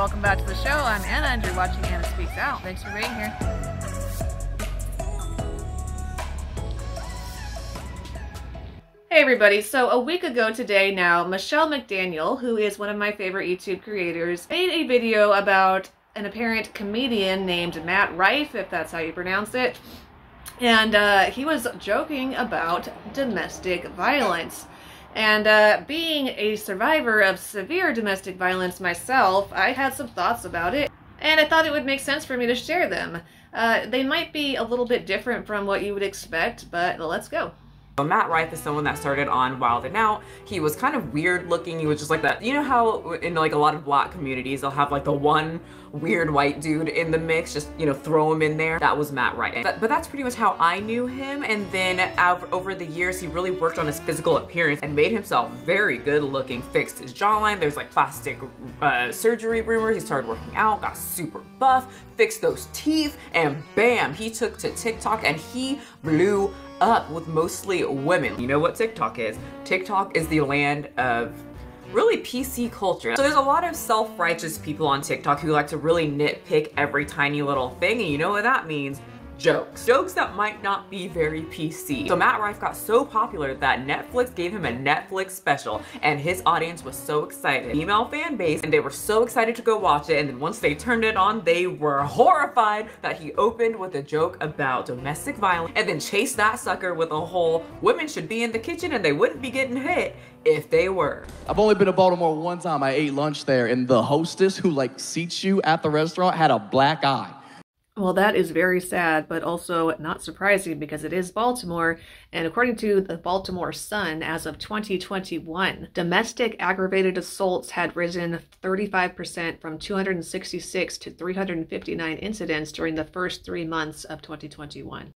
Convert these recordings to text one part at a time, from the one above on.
welcome back to the show. I'm Anna and you're watching Anna Speaks Out. Thanks for being here. Hey everybody, so a week ago today now, Michelle McDaniel, who is one of my favorite YouTube creators, made a video about an apparent comedian named Matt Rife, if that's how you pronounce it. And he was joking about domestic violence. And being a survivor of severe domestic violence myself, I had some thoughts about it. And I thought it would make sense for me to share them. They might be a little bit different from what you would expect, but let's go. Matt Rife is someone that started on Wild 'N Out. He was kind of weird looking. He was just like that. You know how in like a lot of black communities, they'll have like the one weird white dude in the mix, just, you know, throw him in there. That was Matt Rife. But that's pretty much how I knew him. And then over the years, he really worked on his physical appearance and made himself very good looking, fixed his jawline. There's like plastic surgery rumors. He started working out, got super buff, fixed those teeth, and bam, he took to TikTok and he blew up with mostly women. You know what TikTok is? TikTok is the land of really PC culture. So there's a lot of self-righteous people on TikTok who like to really nitpick every tiny little thing, and you know what that means? Jokes. Jokes that might not be very PC. So Matt Rife got so popular that Netflix gave him a Netflix special, and his audience was so excited. Female fan base, and they were so excited to go watch it, and then once they turned it on, they were horrified that he opened with a joke about domestic violence and then chased that sucker with a whole women should be in the kitchen and they wouldn't be getting hit if they were. I've only been to Baltimore one time. I ate lunch there, and the hostess who like seats you at the restaurant had a black eye. Well, that is very sad, but also not surprising because it is Baltimore, and according to the Baltimore Sun, as of 2021, domestic aggravated assaults had risen 35% from 266 to 359 incidents during the first 3 months of 2021.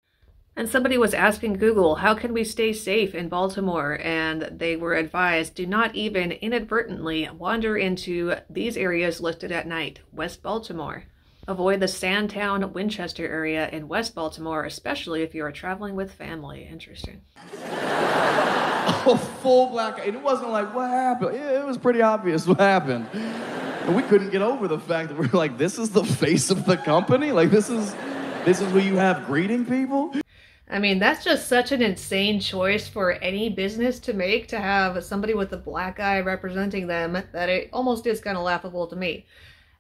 And somebody was asking Google, how can we stay safe in Baltimore? And they were advised, do not even inadvertently wander into these areas listed at night. West Baltimore. Avoid the Sandtown, Winchester area in West Baltimore, especially if you are traveling with family. Interesting. A full black eye. And it wasn't like, what happened? It was pretty obvious what happened. And we couldn't get over the fact that we're like, this is the face of the company? Like, this is who you have greeting people? I mean, that's just such an insane choice for any business to make, to have somebody with a black eye representing them, that it almost is kind of laughable to me.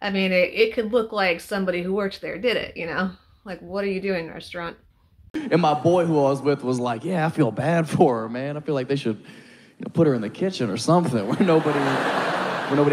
I mean, it could look like somebody who works there did it, you know? Like, what are you doing, restaurant? And my boy who I was with was like, yeah, I feel bad for her, man. I feel like they should, you know, put her in the kitchen or something where nobody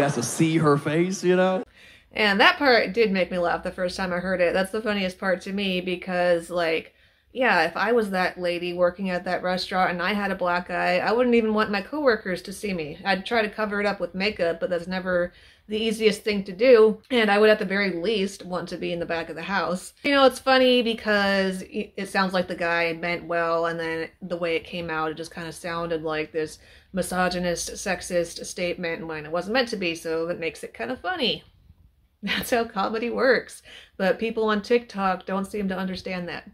has to see her face, you know? And that part did make me laugh the first time I heard it. That's the funniest part to me because, like, yeah, if I was that lady working at that restaurant and I had a black eye, I wouldn't even want my coworkers to see me. I'd try to cover it up with makeup, but that's never the easiest thing to do. And I would at the very least want to be in the back of the house. You know, it's funny because it sounds like the guy meant well, and then the way it came out, it just kind of sounded like this misogynist, sexist statement when it wasn't meant to be, so that makes it kind of funny. That's how comedy works. But people on TikTok don't seem to understand that.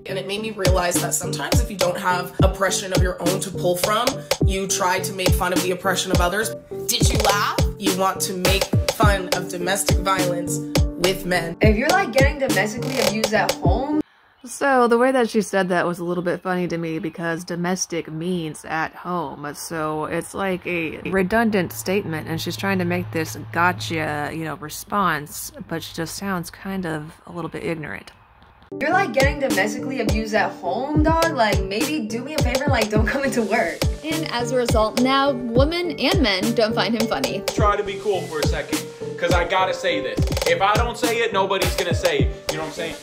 And it made me realize that sometimes if you don't have oppression of your own to pull from, you try to make fun of the oppression of others. Did you laugh? You want to make fun of domestic violence with men. If you're like getting domestically abused at home. So the way that she said that was a little bit funny to me because domestic means at home. So it's like a redundant statement, and she's trying to make this gotcha, you know, response, but she just sounds kind of a little bit ignorant. You're like getting domestically abused at home, dog. Like, maybe do me a favor, like don't come into work. And as a result, now women and men don't find him funny. Try to be cool for a second, because I gotta say this. If I don't say it, nobody's gonna say it. You know what I'm saying?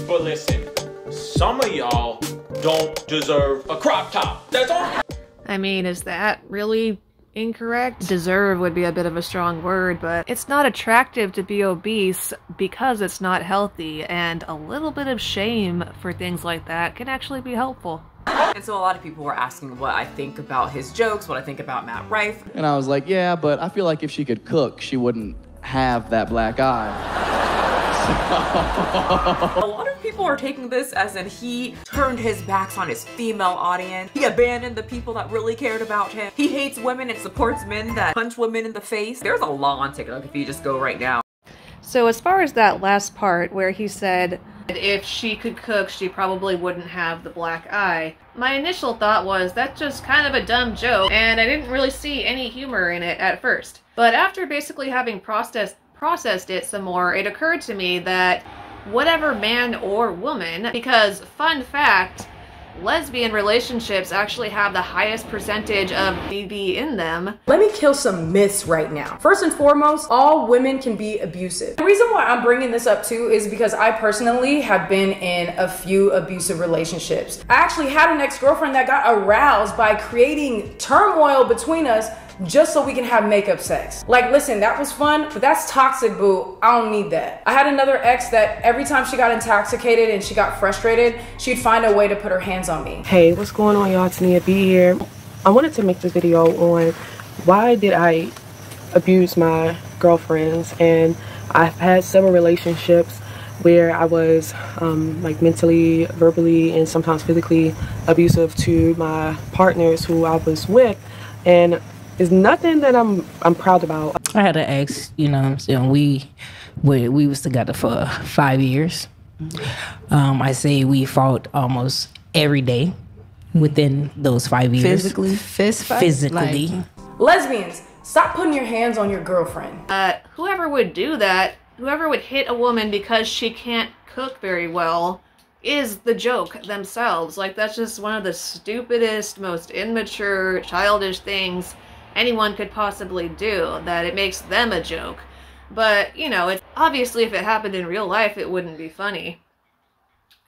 But listen, some of y'all don't deserve a crop top. That's all. I mean, is that really incorrect? Deserve would be a bit of a strong word, but it's not attractive to be obese because it's not healthy, and a little bit of shame for things like that can actually be helpful. And so a lot of people were asking what I think about his jokes, what I think about Matt Rife. And I was like, yeah, but I feel like if she could cook, she wouldn't have that black eye. A lot of people are taking this as in he turned his backs on his female audience. He abandoned the people that really cared about him. He hates women and supports men that punch women in the face. There's a law on TikTok if you just go right now. So as far as that last part where he said if she could cook, she probably wouldn't have the black eye, my initial thought was that's just kind of a dumb joke, and I didn't really see any humor in it at first. But after basically having processed it some more, it occurred to me that whatever man or woman, because fun fact, lesbian relationships actually have the highest percentage of BB in them. Let me kill some myths right now. First and foremost, all women can be abusive. The reason why I'm bringing this up too is because I personally have been in a few abusive relationships. I actually had an ex-girlfriend that got aroused by creating turmoil between us just so we can have makeup sex. Like, listen, that was fun, but that's toxic, boo. I don't need that. I had another ex that every time she got intoxicated and she got frustrated, she'd find a way to put her hands on me. Hey, what's going on, y'all? Tania B here. I wanted to make this video on why did I abuse my girlfriends, and I've had several relationships where I was like mentally, verbally, and sometimes physically abusive to my partners who I was with, and it's nothing that I'm proud about. I had an ex, you know what I'm saying, we was together for 5 years. I say we fought almost every day within those 5 years. Physically? Fist fight? Physically. Like, Lesbians, stop putting your hands on your girlfriend. Whoever would do that, whoever would hit a woman because she can't cook very well, is the joke themselves. Like, that's just one of the stupidest, most immature, childish things anyone could possibly do, that it makes them a joke. But, you know, it's obviously if it happened in real life, it wouldn't be funny.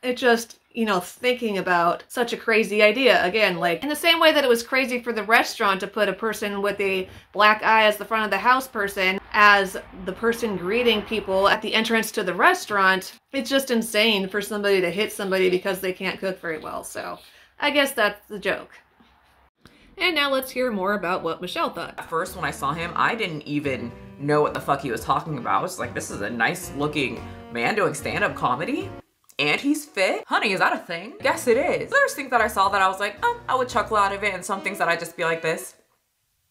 It just, you know, thinking about such a crazy idea, again, like in the same way that it was crazy for the restaurant to put a person with a black eye as the front of the house person, as the person greeting people at the entrance to the restaurant, it's just insane for somebody to hit somebody because they can't cook very well. So I guess that's the joke. And now let's hear more about what Michelle thought. At first, when I saw him, I didn't even know what the fuck he was talking about. I was like, this is a nice looking man doing stand-up comedy. And he's fit? Honey, is that a thing? Yes, it is. There's things that I saw that I was like, oh, I would chuckle out of it, and some things that I just be like this.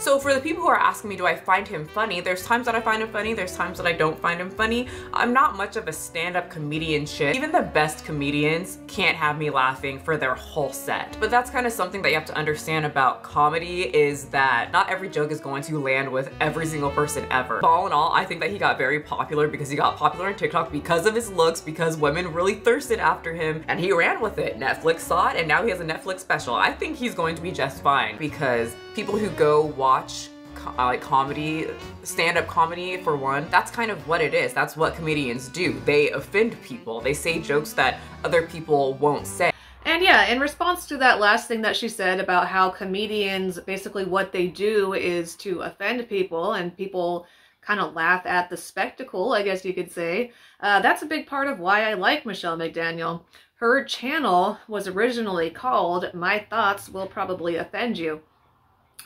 So for the people who are asking me, do I find him funny? There's times that I find him funny, there's times that I don't find him funny. I'm not much of a stand-up comedian shit. Even the best comedians can't have me laughing for their whole set. But that's kind of something that you have to understand about comedy, is that not every joke is going to land with every single person ever. All in all, I think that he got very popular because he got popular on TikTok because of his looks, because women really thirsted after him, and he ran with it. Netflix saw it, and now he has a Netflix special. I think he's going to be just fine, because people who go watch like comedy, stand-up comedy for one, that's kind of what it is. That's what comedians do. They offend people. They say jokes that other people won't say. And yeah, in response to that last thing that she said about how comedians, basically what they do is to offend people, and people kind of laugh at the spectacle, I guess you could say. That's a big part of why I like Michelle McDaniel. Her channel was originally called My Thoughts Will Probably Offend You.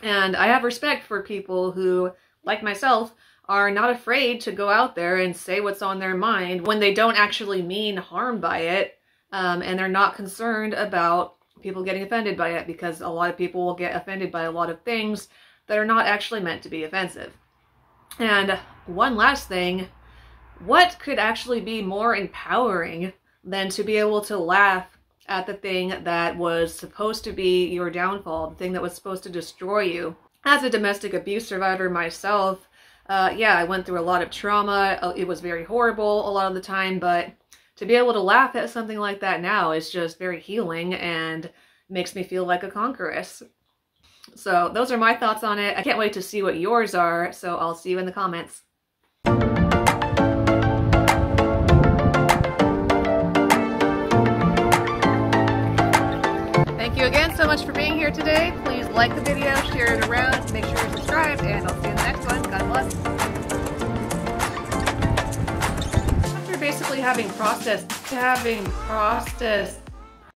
And I have respect for people who, like myself, are not afraid to go out there and say what's on their mind when they don't actually mean harm by it, and they're not concerned about people getting offended by it, because a lot of people will get offended by a lot of things that are not actually meant to be offensive. And one last thing, what could actually be more empowering than to be able to laugh at the thing that was supposed to be your downfall, the thing that was supposed to destroy you? As a domestic abuse survivor myself, yeah, I went through a lot of trauma. It was very horrible a lot of the time, but to be able to laugh at something like that now is just very healing and makes me feel like a conqueress. So those are my thoughts on it. I can't wait to see what yours are, so I'll see you in the comments. Thank you again so much for being here today. Please like the video, share it around, make sure you're subscribed, and I'll see you in the next one. God bless. After basically having processed